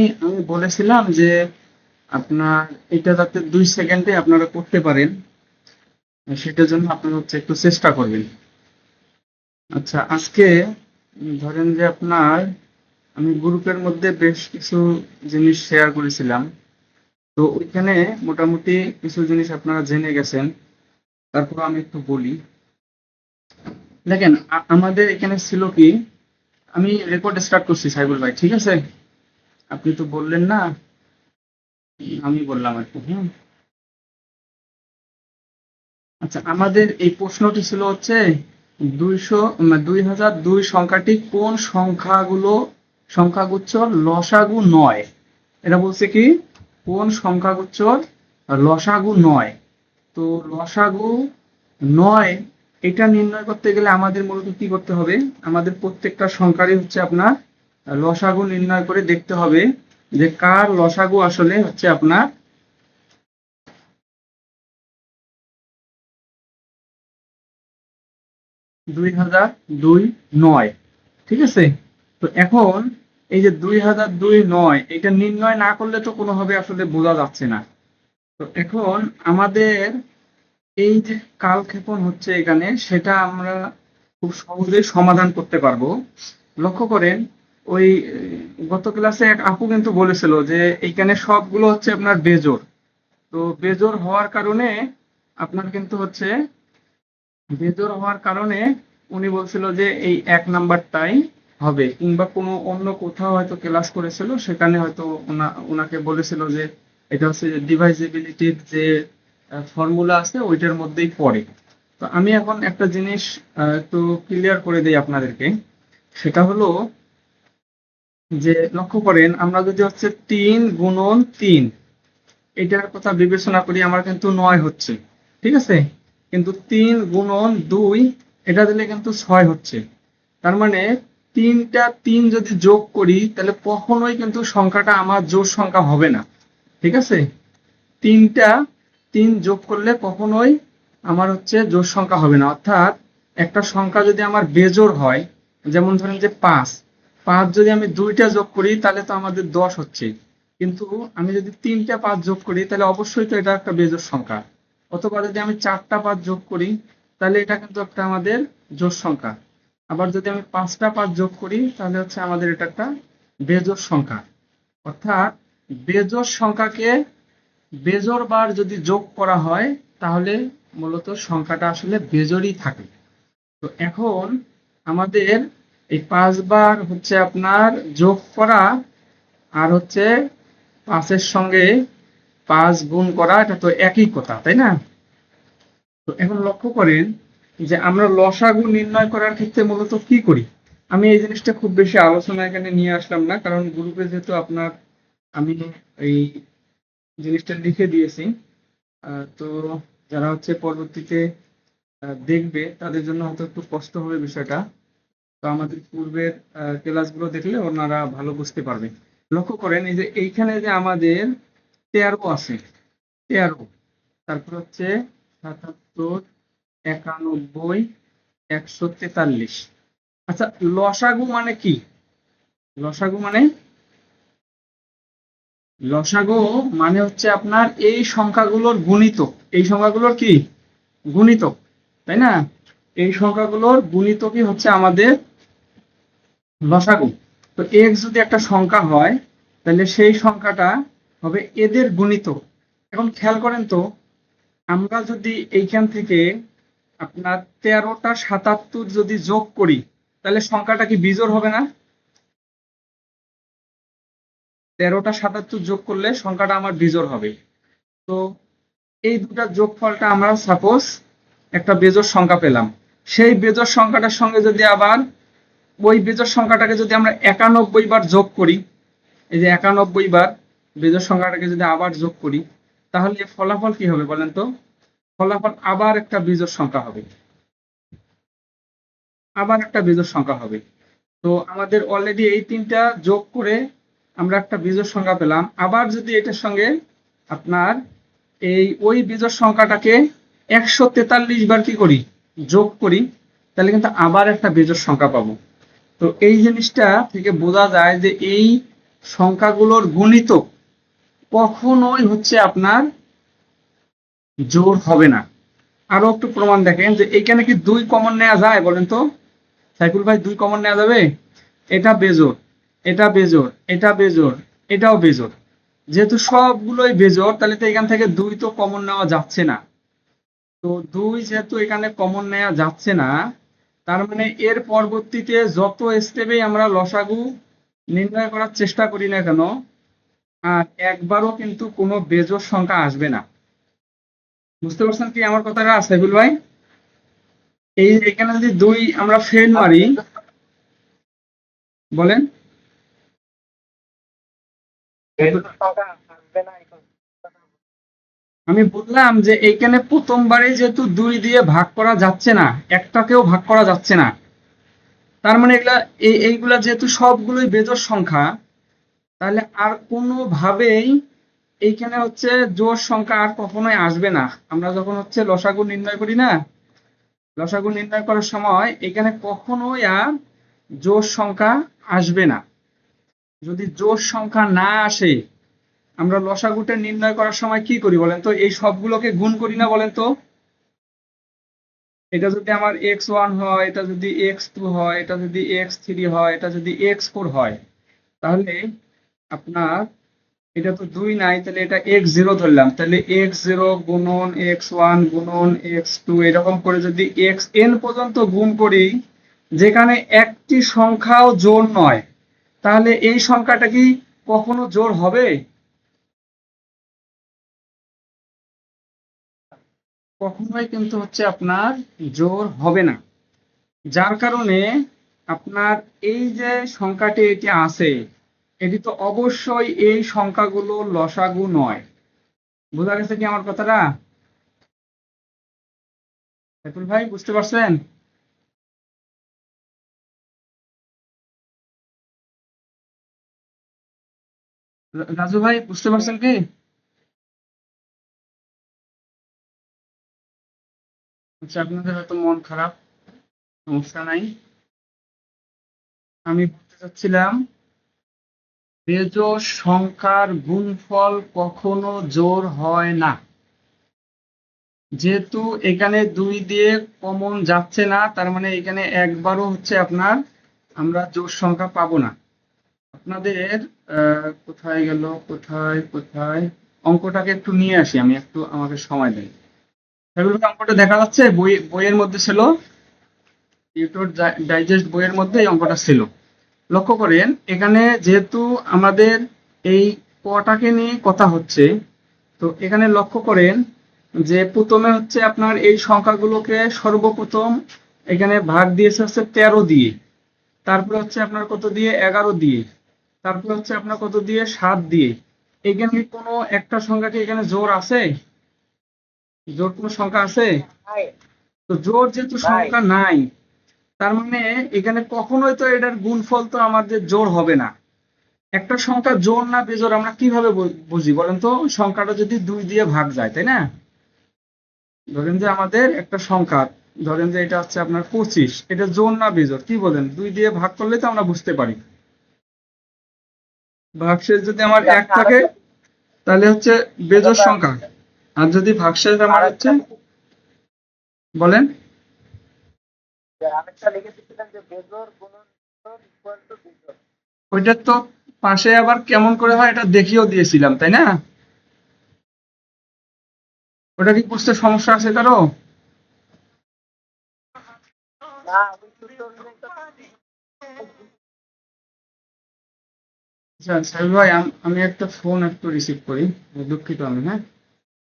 আমি বলেছিলাম যে আপনার এটা যাতে 2 সেকেন্ডে আপনারা করতে পারেন, সেটার জন্য আপনারা হচ্ছে একটু চেষ্টা করবেন। আচ্ছা, আজকে ধরেন যে আপনার আমি গ্রুপের মধ্যে বেশ কিছু জিনিস শেয়ার করেছিলাম। তো ওইখানে মোটামুটি কিছু জিনিস আপনারা জেনে গেছেন। তারপর আমি একটু বলি। দেখেন, আমাদের এখানে ছিল কি, আমি রেকর্ড স্টার্ট করছি সাইবুল ভাই, ঠিক আছে? আপনি তো বললেন না, আমি বললাম আর কি। হ্যাঁ, আচ্ছা, আমাদের এই প্রশ্নটি ছিল হচ্ছে 2002 সংখ্যাটি কোন সংখ্যাগুচ্ছর লসাগু নয়। এটা বলছে কি, কোন সংখ্যাগুচ্ছর লসাগু নয়। তো লসাগু নয় এটা নির্ণয় করতে গেলে আমাদের মূলত কি করতে হবে, আমাদের প্রত্যেকটা সংখ্যারই হচ্ছে আপনার লসাগু নির্ণয় করে দেখতে হবে যে কার লসাগু আসলে হচ্ছে আপনার 2002 নয়। ঠিক আছে? তো এখন এই যে 2002 নয়, এটা নির্ণয় না করলে তো কোনোভাবে আসলে বোঝা যাচ্ছে না। তো এখন আমাদের এই যে কালক্ষেপণ হচ্ছে এখানে, সেটা আমরা খুব সহজেই সমাধান করতে পারবো। লক্ষ্য করেন, ওই গত ক্লাসে এক আপু কিন্তু বলেছিল যে এইখানে সবগুলো হচ্ছে আপনার বেজোড়। তো বেজোড় হওয়ার কারণে আপনার কিন্তু হচ্ছে বেজোড় হওয়ার কারণে উনি বলছিল যে এই 1 নাম্বারটাই হবে, কিংবা কোনো অন্য কোথাও হয়তো ক্লাস করেছিল, সেখানে হয়তো ওনাকে বলেছিল যে এটা হচ্ছে ডিভাইজিবিলিটির যে ফর্মুলা আছে ওইটার মধ্যেই পড়ে। তো আমি এখন একটা জিনিস একটু ক্লিয়ার করে দেই আপনাদেরকে। সেটা হলো যে লক্ষ্য করেন, আমরা যদি হচ্ছে 3 গুণন 3 এটার কথা বিবেচনা করি, আমার কিন্তু 9 হচ্ছে, ঠিক আছে? কিন্তু 3 গুণন 2 এটা দিলে কিন্তু 6 হচ্ছে। তার মানে তিনটা 3 যদি যোগ করি তাহলে কখনোই কিন্তু সংখ্যাটা আমার জোড় সংখ্যা হবে না, ঠিক আছে? তিনটা 3 যোগ করলে কখনোই আমার হচ্ছে জোড় সংখ্যা হবে না। অর্থাৎ একটা সংখ্যা যদি আমার বেজোড় হয়, যেমন ধরেন যে 5, 5 যদি আমি 2টা যোগ করি তাহলে তো আমাদের 10 হচ্ছে। কিন্তু আমি যদি 3টা 5 যোগ করি তাহলে অবশ্যই তো এটা একটা বেজোড় সংখ্যা। অথবা যদি আমি 4টা 5 যোগ করি তাহলে এটা কিন্তু একটা আমাদের জোড় সংখ্যা। আবার যদি আমি 5টা 5 যোগ করি তাহলে হচ্ছে আমাদের এটা একটা বেজোড় সংখ্যা। অর্থাৎ বেজোড় সংখ্যাকে বেজোড় বার যদি যোগ করা হয় তাহলে মূলত সংখ্যাটা আসলে বেজোড়ই থাকে। তো এখন আমাদের এই 5 বার হচ্ছে আপনার যোগ করা, আর হচ্ছে 5-এর সঙ্গে 5 গুণ করা, এটা তো একই কথা, তাই না? তো এখন লক্ষ্য করেন যে আমরা লসাগু নির্ণয় করার ক্ষেত্রে মূলত কি করি। আমি এই জিনিসটা খুব বেশি আলোচনা এখানে নিয়ে আসলাম না, কারণ গ্রুপে যেহেতু আপনার আমি এই জিনিসটা লিখে দিয়েছি। তো যারা হচ্ছে পরবর্তীতে দেখবে তাদের জন্য হয়তো একটু কষ্ট হবে বিষয়টা। তো আমাদের পূর্বের ক্লাসগুলো দেখলে ওনারা ভালো বুঝতে পারবে। লক্ষ্য করেন এই যে এইখানে যে আমাদের 13 আছে, 13, তারপর হচ্ছে 77, 91, 143। আচ্ছা, লসাগু মানে কি? লসাগু মানে লসাগু মানে হচ্ছে আপনার এই সংখ্যাগুলোর গুণিতক। এই সংখ্যাগুলোর কি গুণিতক, তাই না? এই সংখ্যাগুলোর গুণিতকই হচ্ছে আমাদের লসাগু। তো এক্স যদি একটা সংখ্যা হয় তাহলে সেই সংখ্যাটা হবে এদের গুণিতক। এখন খেয়াল করেন তো, আমরা যদি এইখান থেকে আপনার 13টা 77 যদি যোগ করি তাহলে সংখ্যাটা কি বিজোড় হবে না? 13টা 77 যোগ করলে সংখ্যাটা আমার বিজোড় হবে। তো এই দুটার যোগফলটা আমরা সাপোজ একটা বেজোড় সংখ্যা পেলাম। সেই বেজোড় সংখ্যাটার সঙ্গে যদি আবার ওই বেজোড় সংখ্যাটাকে যদি আমরা 91 বার যোগ করি, এই যে 91 বার বেজোড় সংখ্যাটাকে যদি আবার যোগ করি, তাহলে ফলাফল কি হবে বলেন তো? ফলাফল আবার একটা বিজোড় সংখ্যা হবে, আবার একটা বিজোড় সংখ্যা হবে। তো আমাদের অলরেডি এই তিনটা যোগ করে আমরা একটা বিজোড় সংখ্যা পেলাম। আবার যদি এটার সঙ্গে আপনার এই ওই বিজোড় সংখ্যাটাকে 143 বার কি করি, যোগ করি, তাহলে কিন্তু আবার একটা বিজোড় সংখ্যা পাবো। তো এই জিনিসটা থেকে বোঝা যায় যে এই সংখ্যাগুলোর গুণিতক কখনোই হচ্ছে আপনার জোড় হবে না। আরো একটু প্রমাণ দেখেন যে এখানে কি 2 কমন নেওয়া যায় বলেন তো? সাইফুল ভাই 2 কমন নেওয়া যাবে? এটা বেজোড়, এটা বেজোড়, এটা বেজোড়, এটাও বেজোড়। যেহেতু সবগুলোই বেজোড় তাহলে তো এখান থেকে 2 তো কমন নেওয়া যাচ্ছে না। তো 2 যেহেতু এখানে কমন নেওয়া যাচ্ছে না, তার মানে এর পরবর্তীতে যত স্টেপে আমরা লসাগু নির্ণয় করার চেষ্টা করি না কেন, আর একবারও কিন্তু কোনো বেজোড় সংখ্যা আসবে না। বুঝতে পারছেন কি আমার কথাটা সাইফুল ভাই? এই এখানে যদি 2 আমরা ফেল মারি, বলেন। আমি বললাম যে এইখানে প্রথমবারে যেহেতু 2 দিয়ে ভাগ করা যাচ্ছে না, একটাকেও ভাগ করা যাচ্ছে না, তার মানে এগুলা এইগুলা যেহেতু সবগুলোই বেজোড় সংখ্যা, তাহলে আর কোনোভাবেই এইখানে হচ্ছে জোড় সংখ্যা আর কখনোই আসবে না। আমরা যখন হচ্ছে লসাগু নির্ণয় করি না, লসাগু নির্ণয় করার সময় এখানে কখনোই আর জোড় সংখ্যা আসবে না। যদি জোড় সংখ্যা না আসে, আমরা লসাগুটা নির্ণয় করার সময় কি করি বলেন তো? এই সবগুলোকে গুণ করি না বলেন তো? এটা যদি আমার x1 হয়, এটা যদি x2 হয়, এটা যদি x3 হয়, এটা যদি x4 হয়, তাহলে আপনার এটা তো 2 নাই, তাহলে এটা x0 ধরলাম, তাহলে x0 গুণন x1 গুণন x2 এরকম করে যদি xn পর্যন্ত গুণ করি, যেখানে একটি সংখ্যাও জোড় নয়, তাহলে এই সংখ্যাটা কি কখনো জোড় হবে? কখনোই কিন্তু হচ্ছে আপনার জোড় হবে না। যার কারণে আপনার এই যে সংখ্যাটি এটি আছে, এটি তো অবশ্যই এই সংখ্যাগুলো লসাগু নয়। বোঝা গেছে কি আমার কথাটা? সাইফুল ভাই বুঝতে পারছেন? রাজু ভাই বুঝতে পারছেন কি? আচ্ছা, আপনাদের হয়তো মন খারাপ, সমস্যা নাই। আমি বলতে চাচ্ছিলাম বেজোড় সংখ্যার গুণফল কখনো জোড় হয় না। যেহেতু এখানে 2 দিয়ে কমন যাচ্ছে না, তার মানে এখানে একবারও হচ্ছে আপনার আমরা জোড় সংখ্যা পাবো না। আপনাদের কোথায় গেল, কোথায় কোথায় অঙ্কটাকে একটু নিয়ে আসি, আমি একটু, আমাকে সময় দেন। সেগুলো অঙ্কটা দেখা যাচ্ছে বইয়ের মধ্যে ছিল, টিউটর ডাইজেস্ট বইয়ের মধ্যে এই অঙ্কটা ছিল। লক্ষ্য করেন এখানে যেহেতু আমাদের এই কটাকে নিয়ে কথা হচ্ছে, তো এখানে লক্ষ্য করেন যে প্রথমে হচ্ছে আপনার এই সংখ্যাগুলোকে সর্বপ্রথম এখানে ভাগ দিয়েছে হচ্ছে 13 দিয়ে, তারপরে হচ্ছে আপনার কত দিয়ে, 11 দিয়ে, তারপরে হচ্ছে আপনার কত দিয়ে, 7 দিয়ে। এখানে কি কোনো একটা সংখ্যা কি এখানে জোড় আছে? জোড় কোনো সংখ্যা আছে? তো জোড় যেহেতু সংখ্যা নাই, তার মানে এখানে কখনোই তো এটার গুণফল তো আমাদের জোড় হবে না। একটা সংখ্যা জোড় না বেজোড় আমরা কিভাবে বুঝি বলেন তো? সংখ্যাটা যদি 2 দিয়ে ভাগ যায়, তাই না? ধরেন যে আমাদের একটা সংখ্যা, ধরেন যে এটা হচ্ছে আপনার 25, এটা জোড় না বেজোড় কি বলেন? 2 দিয়ে ভাগ করলে তো আমরা বুঝতে পারি। ভাগশেষ যদি আমার 1 থাকে তাহলে হচ্ছে বেজোড় সংখ্যা, আর যদি ভাগশেষ আমার হচ্ছে, বলেন। ওইটা তো পাশে আবার কেমন করে হয় এটা দেখিয়েও দিয়েছিলাম, তাই না? ওটা কি বুঝতে সমস্যা আছে কারো? আচ্ছা সাহেব ভাই, আমি একটা ফোন একটু রিসিভ করি, দুঃখিত আমি, হ্যাঁ।